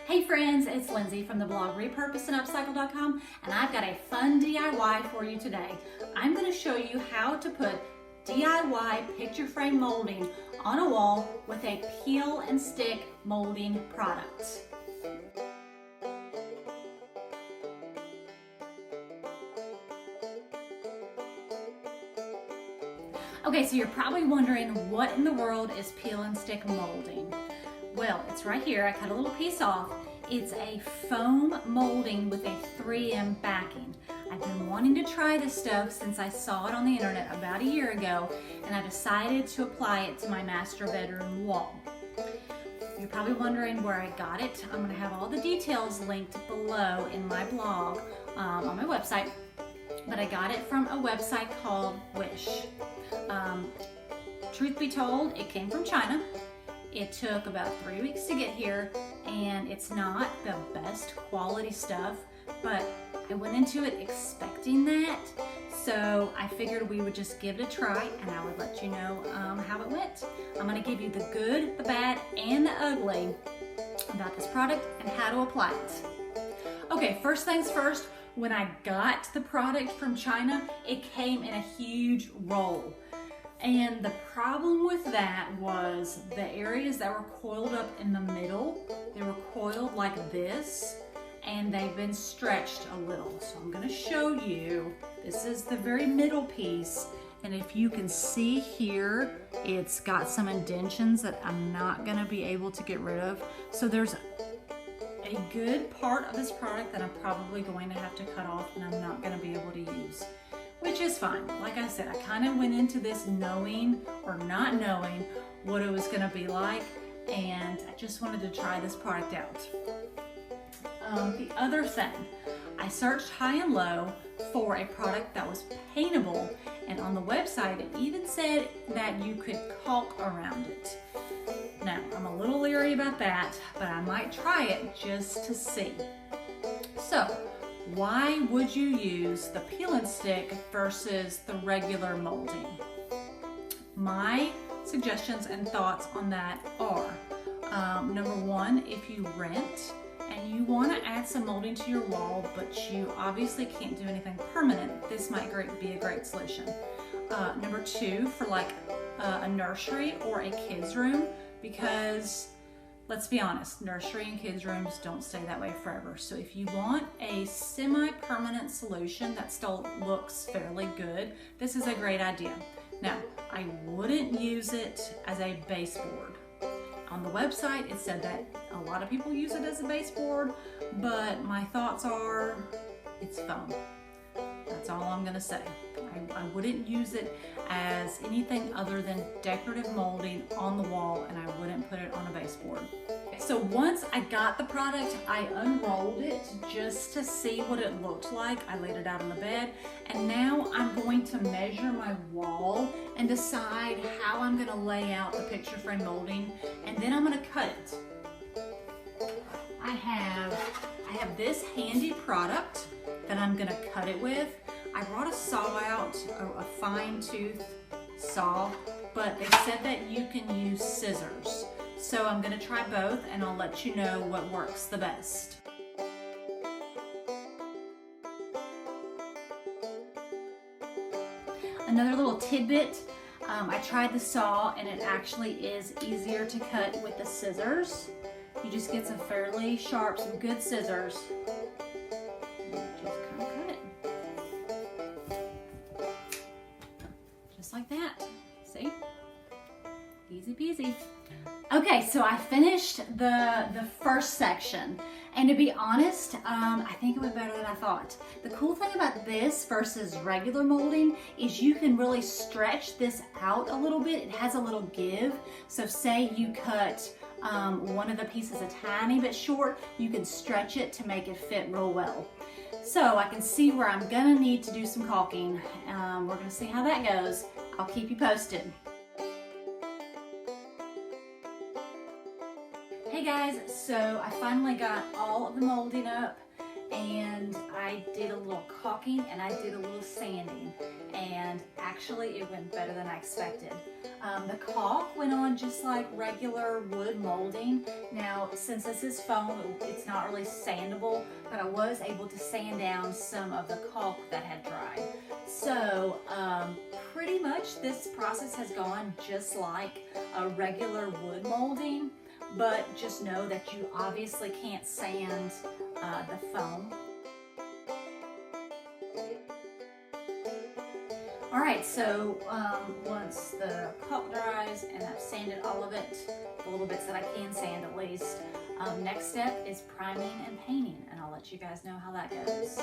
Hey friends, it's Lindsay from the blog repurposeandupcycle.com, and I've got a fun DIY for you today. I'm going to show you how to put DIY picture frame molding on a wall with a peel and stick molding product. Okay, so you're probably wondering what in the world is peel and stick molding? Well, it's right here. I cut a little piece off. It's a foam molding with a 3M backing. I've been wanting to try this stuff since I saw it on the internet about a year ago, and I decided to apply it to my master bedroom wall. You're probably wondering where I got it. I'm going to have all the details linked below in my blog on my website, but I got it from a website called Wish. Truth be told, it came from China. It took about 3 weeks to get here, and it's not the best quality stuff, but I went into it expecting that, so I figured we would just give it a try, and I would let you know how it went. I'm going to give you the good, the bad, and the ugly about this product and how to apply it. Okay, first things first, when I got the product from China, it came in a huge roll. And the problem with that was the areas that were coiled up in the middle, they were coiled like this, and they've been stretched a little. So I'm going to show you, this is the very middle piece, and if you can see here, it's got some indentions that I'm not going to be able to get rid of. So there's a good part of this product that I'm probably going to have to cut off and I'm not going to be able to use, which is fine. Like I said, I kind of went into this knowing or not knowing what it was going to be like, and I just wanted to try this product out. The other thing, I searched high and low for a product that was paintable, and on the website it even said that you could caulk around it. Now, I'm a little leery about that, but I might try it just to see. So, why would you use the peel and stick versus the regular molding? My suggestions and thoughts on that are, number one, if you rent and you want to add some molding to your wall, but you obviously can't do anything permanent, this might be a great solution. Number two, for like a nursery or a kid's room, because let's be honest, nursery and kids' rooms don't stay that way forever. So if you want a semi-permanent solution that still looks fairly good, this is a great idea. Now, I wouldn't use it as a baseboard. On the website, it said that a lot of people use it as a baseboard, but my thoughts are, it's foam. That's all I'm gonna say. I wouldn't use it as anything other than decorative molding on the wall, and I wouldn't put it on a baseboard. So once I got the product, I unrolled it just to see what it looked like. I laid it out on the bed, and now I'm going to measure my wall and decide how I'm gonna lay out the picture frame molding, and then I'm gonna cut it. I have this handy product that I'm gonna cut it with. I brought a saw out, a fine tooth saw, but they said that you can use scissors. So I'm gonna try both, and I'll let you know what works the best. Another little tidbit, I tried the saw and it actually is easier to cut with the scissors. You just get some fairly sharp, some good scissors. Like that, see? Easy peasy. Okay, so I finished the first section, and to be honest, I think it went better than I thought. The cool thing about this versus regular molding is you can really stretch this out a little bit. It has a little give, so say you cut one of the pieces a tiny bit short, you can stretch it to make it fit real well. So I can see where I'm gonna need to do some caulking. We're gonna see how that goes. I'll keep you posted. Hey guys, so I finally got all of the molding up, and I did a little caulking and I did a little sanding, and actually it went better than I expected. The caulk went on just like regular wood molding. Now, since this is foam, it's not really sandable, but I was able to sand down some of the caulk that had dried. So pretty much this process has gone just like a regular wood molding, but just know that you obviously can't sand the foam. All right, so once the caulk dries and I've sanded all of it, the little bits that I can sand at least, next step is priming and painting, and I'll let you guys know how that goes.